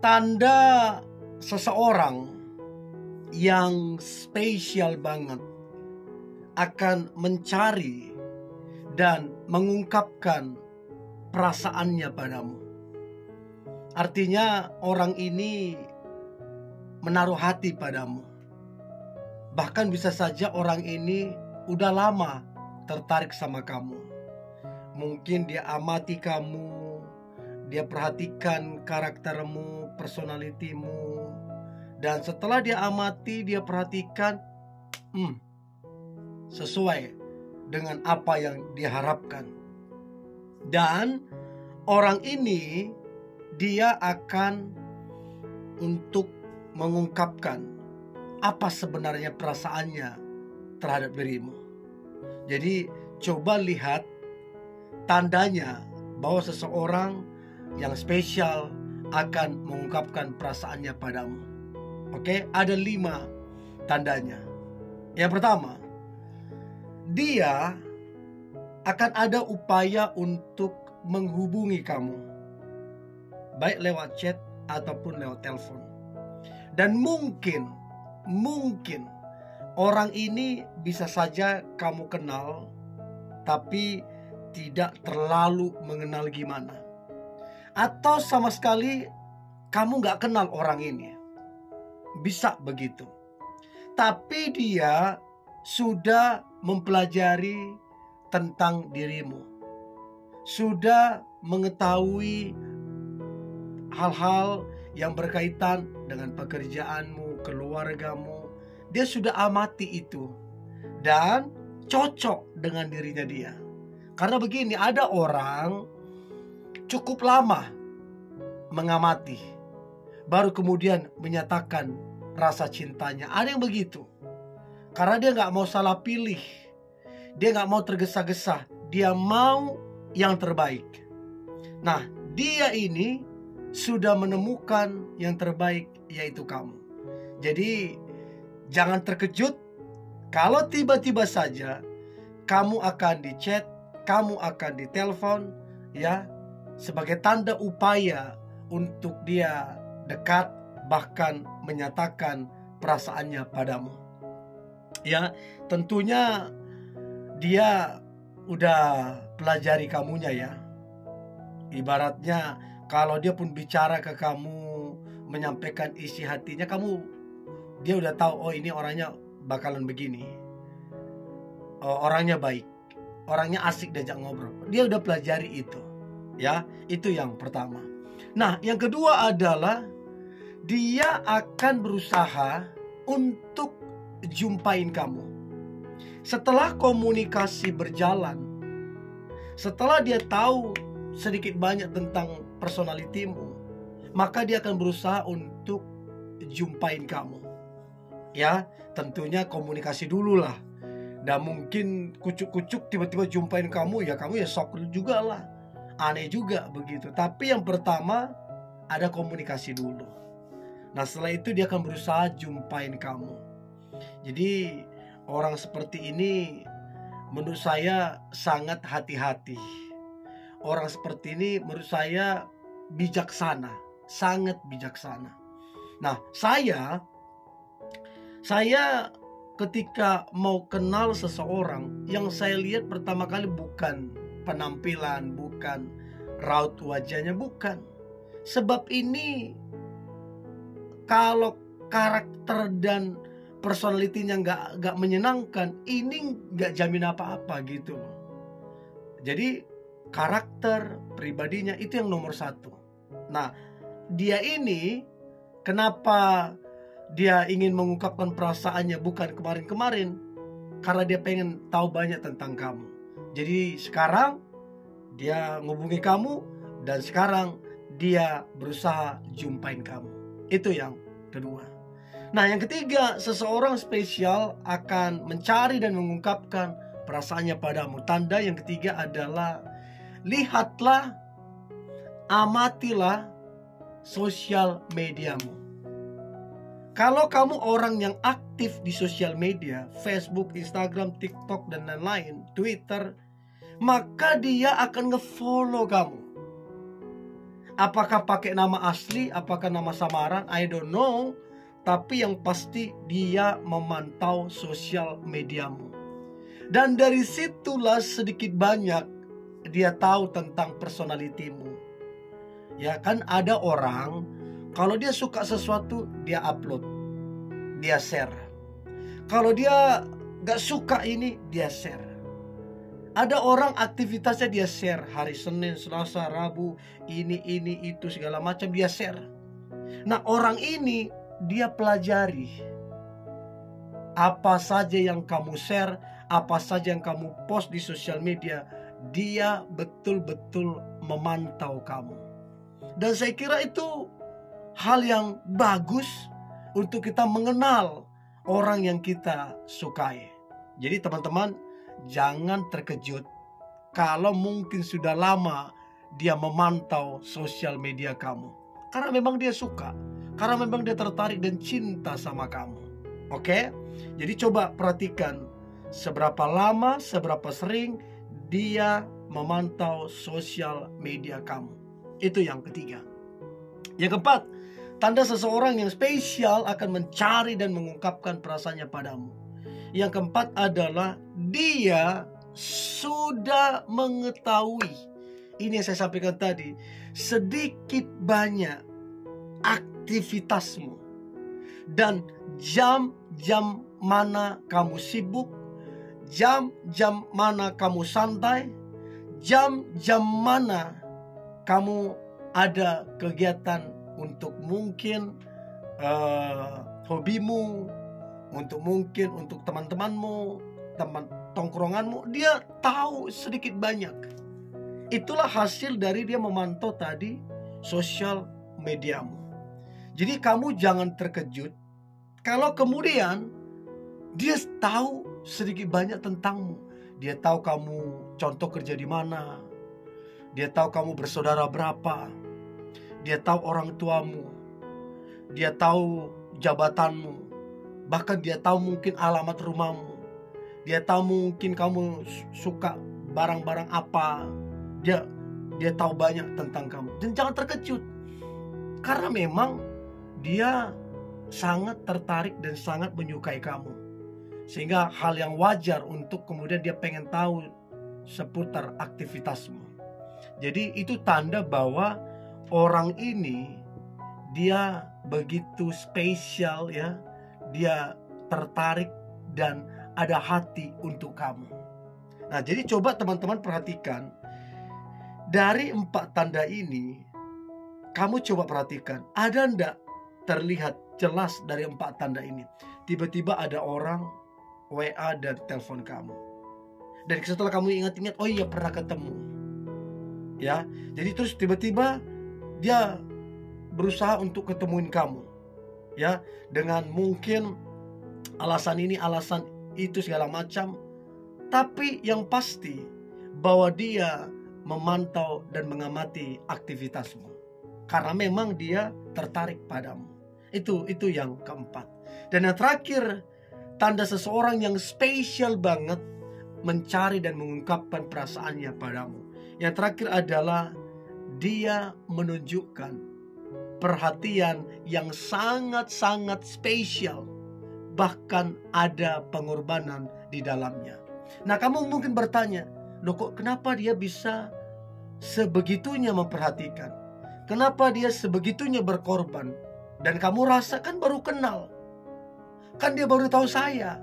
Tanda seseorang yang spesial banget akan mencari dan mengungkapkan perasaannya padamu. Artinya orang ini menaruh hati padamu. Bahkan bisa saja orang ini udah lama tertarik sama kamu. Mungkin dia amati kamu, dia perhatikan karaktermu, personalitimu. Dan setelah dia amati, dia perhatikan, sesuai dengan apa yang diharapkan. Dan orang ini, dia akan untuk mengungkapkan apa sebenarnya perasaannya terhadap dirimu. Jadi coba lihat tandanya bahwa seseorang yang spesial akan mengungkapkan perasaannya padamu. Oke, ada 5 tandanya. Yang pertama, dia akan ada upaya untuk menghubungi kamu, baik lewat chat ataupun lewat telepon. Dan mungkin orang ini bisa saja kamu kenal, tapi tidak terlalu mengenal gimana. Atau sama sekali kamu gak kenal orang ini. Bisa begitu. Tapi dia sudah mempelajari tentang dirimu. Sudah mengetahui hal-hal yang berkaitan dengan pekerjaanmu, keluargamu. Dia sudah amati itu dan cocok dengan dirinya dia. Karena begini, ada orang cukup lama mengamati, baru kemudian menyatakan rasa cintanya. Ada yang begitu. Karena dia gak mau salah pilih, dia gak mau tergesa-gesa, dia mau yang terbaik. Nah, dia ini sudah menemukan yang terbaik, yaitu kamu. Jadi jangan terkejut kalau tiba-tiba saja kamu akan di chat, kamu akan ditelepon, ya, sebagai tanda upaya untuk dia dekat, bahkan menyatakan perasaannya padamu. Ya, tentunya dia udah pelajari kamunya ya. Ibaratnya kalau dia pun bicara ke kamu, menyampaikan isi hatinya, dia udah tahu, oh ini orangnya bakalan begini. Oh, orangnya baik, orangnya asik diajak ngobrol. Dia udah pelajari itu. Ya, itu yang pertama. Nah, yang kedua adalah dia akan berusaha untuk jumpain kamu. Setelah komunikasi berjalan, setelah dia tahu sedikit banyak tentang personalitimu, maka dia akan berusaha untuk jumpain kamu. Ya, tentunya komunikasi dulu lah. Dan mungkin kucuk-kucuk tiba-tiba jumpain kamu ya shock juga lah. Aneh juga begitu. Tapi yang pertama ada komunikasi dulu. Nah, setelah itu dia akan berusaha jumpain kamu. Jadi orang seperti ini menurut saya sangat hati-hati. Orang seperti ini menurut saya bijaksana, sangat bijaksana. Nah, saya ketika mau kenal seseorang, yang saya lihat pertama kali bukan penampilan, bukan raut wajahnya, bukan. Sebab ini kalau karakter dan personalitinya nggak menyenangkan, ini nggak jamin apa-apa gitu loh. Jadi karakter pribadinya itu yang nomor 1. Nah, dia ini kenapa dia ingin mengungkapkan perasaannya bukan kemarin-kemarin? Karena dia pengen tahu banyak tentang kamu. Jadi sekarang dia ngubungi kamu, dan sekarang dia berusaha jumpain kamu. Itu yang kedua. Nah, yang ketiga, seseorang spesial akan mencari dan mengungkapkan perasaannya padamu. Tanda yang ketiga adalah lihatlah, amatilah sosial mediamu. Kalau kamu orang yang aktif di sosial media, Facebook, Instagram, TikTok, dan lain-lain, Twitter, maka dia akan nge-follow kamu. Apakah pakai nama asli, apakah nama samaran, I don't know. Tapi yang pasti dia memantau sosial mediamu. Dan dari situlah sedikit banyak dia tahu tentang personalitimu. Ya kan, ada orang kalau dia suka sesuatu dia upload, dia share. Kalau dia gak suka ini, dia share. Ada orang aktivitasnya dia share, hari Senin, Selasa, Rabu, ini, itu, segala macam dia share. Nah, orang ini dia pelajari apa saja yang kamu share, apa saja yang kamu post di sosial media. Dia betul-betul memantau kamu. Dan saya kira itu hal yang bagus untuk kita mengenal orang yang kita sukai. Jadi teman-teman, jangan terkejut kalau mungkin sudah lama dia memantau sosial media kamu. Karena memang dia suka, karena memang dia tertarik dan cinta sama kamu. Oke? Jadi coba perhatikan seberapa lama, seberapa sering dia memantau sosial media kamu. Itu yang ketiga. Yang keempat, tanda seseorang yang spesial akan mencari dan mengungkapkan perasaannya padamu. Yang keempat adalah dia sudah mengetahui, ini yang saya sampaikan tadi, sedikit banyak aktivitasmu dan jam-jam mana kamu sibuk, jam-jam mana kamu santai, jam-jam mana kamu ada kegiatan untuk mungkin hobimu, untuk teman-temanmu, teman tongkronganmu. Dia tahu sedikit banyak. Itulah hasil dari dia memantau tadi sosial mediamu. Jadi kamu jangan terkejut kalau kemudian dia tahu sedikit banyak tentangmu. Dia tahu kamu contoh kerja di mana, dia tahu kamu bersaudara berapa, dia tahu orang tuamu, dia tahu jabatanmu, bahkan dia tahu mungkin alamat rumahmu, dia tahu mungkin kamu suka barang-barang apa. Dia tahu banyak tentang kamu. Dan jangan terkejut, karena memang dia sangat tertarik dan sangat menyukai kamu, sehingga hal yang wajar untuk kemudian dia pengen tahu seputar aktivitasmu. Jadi itu tanda bahwa orang ini dia begitu spesial ya. Dia tertarik dan ada hati untuk kamu. Nah, jadi coba teman-teman perhatikan dari 4 tanda ini. Kamu coba perhatikan, ada ndak terlihat jelas dari 4 tanda ini? Tiba-tiba ada orang WA dan telepon kamu, dan setelah kamu ingat-ingat, oh iya pernah ketemu. Ya, jadi terus tiba-tiba dia berusaha untuk ketemuin kamu, ya, dengan mungkin alasan ini, alasan itu, segala macam. Tapi yang pasti bahwa dia memantau dan mengamati aktivitasmu, karena memang dia tertarik padamu. Itu yang keempat. Dan yang terakhir, tanda seseorang yang spesial banget mencari dan mengungkapkan perasaannya padamu. Yang terakhir adalah dia menunjukkan perhatian yang sangat-sangat spesial, bahkan ada pengorbanan di dalamnya. Nah, kamu mungkin bertanya, loh kok kenapa dia bisa sebegitunya memperhatikan? Kenapa dia sebegitunya berkorban? Dan kamu rasa kan baru kenal, kan dia baru tahu saya.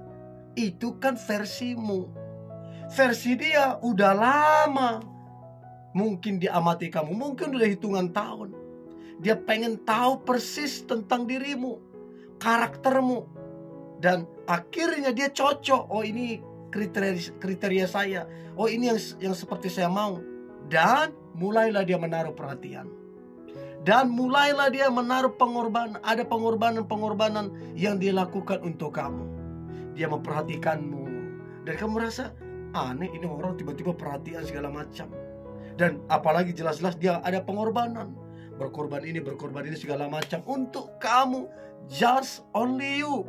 Itu kan versimu. Versi dia udah lama mungkin diamati kamu, mungkin udah hitungan tahun. Dia pengen tahu persis tentang dirimu, karaktermu, dan akhirnya dia cocok. Oh, ini kriteria saya. Oh, ini yang seperti saya mau. Dan mulailah dia menaruh perhatian, dan mulailah dia menaruh pengorbanan. Ada pengorbanan yang dia lakukan untuk kamu. Dia memperhatikanmu, dan kamu rasa aneh, ini orang tiba-tiba perhatian segala macam. Dan apalagi jelas-jelas dia ada pengorbanan, berkorban ini segala macam untuk kamu, just only you.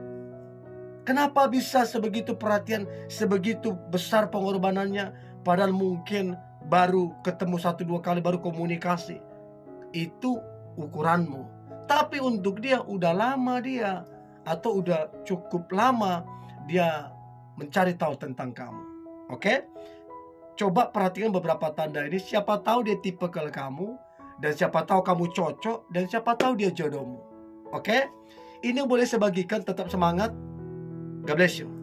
Kenapa bisa sebegitu perhatian, sebegitu besar pengorbanannya, padahal mungkin baru ketemu 1-2 kali, baru komunikasi. itu ukuranmu. Tapi untuk dia udah lama dia, atau udah cukup lama dia mencari tahu tentang kamu. Oke? Coba perhatikan beberapa tanda ini. Siapa tahu dia tipe kalau kamu, dan siapa tahu kamu cocok, dan siapa tahu dia jodohmu. Oke? Ini yang boleh saya bagikan. Tetap semangat. God bless you.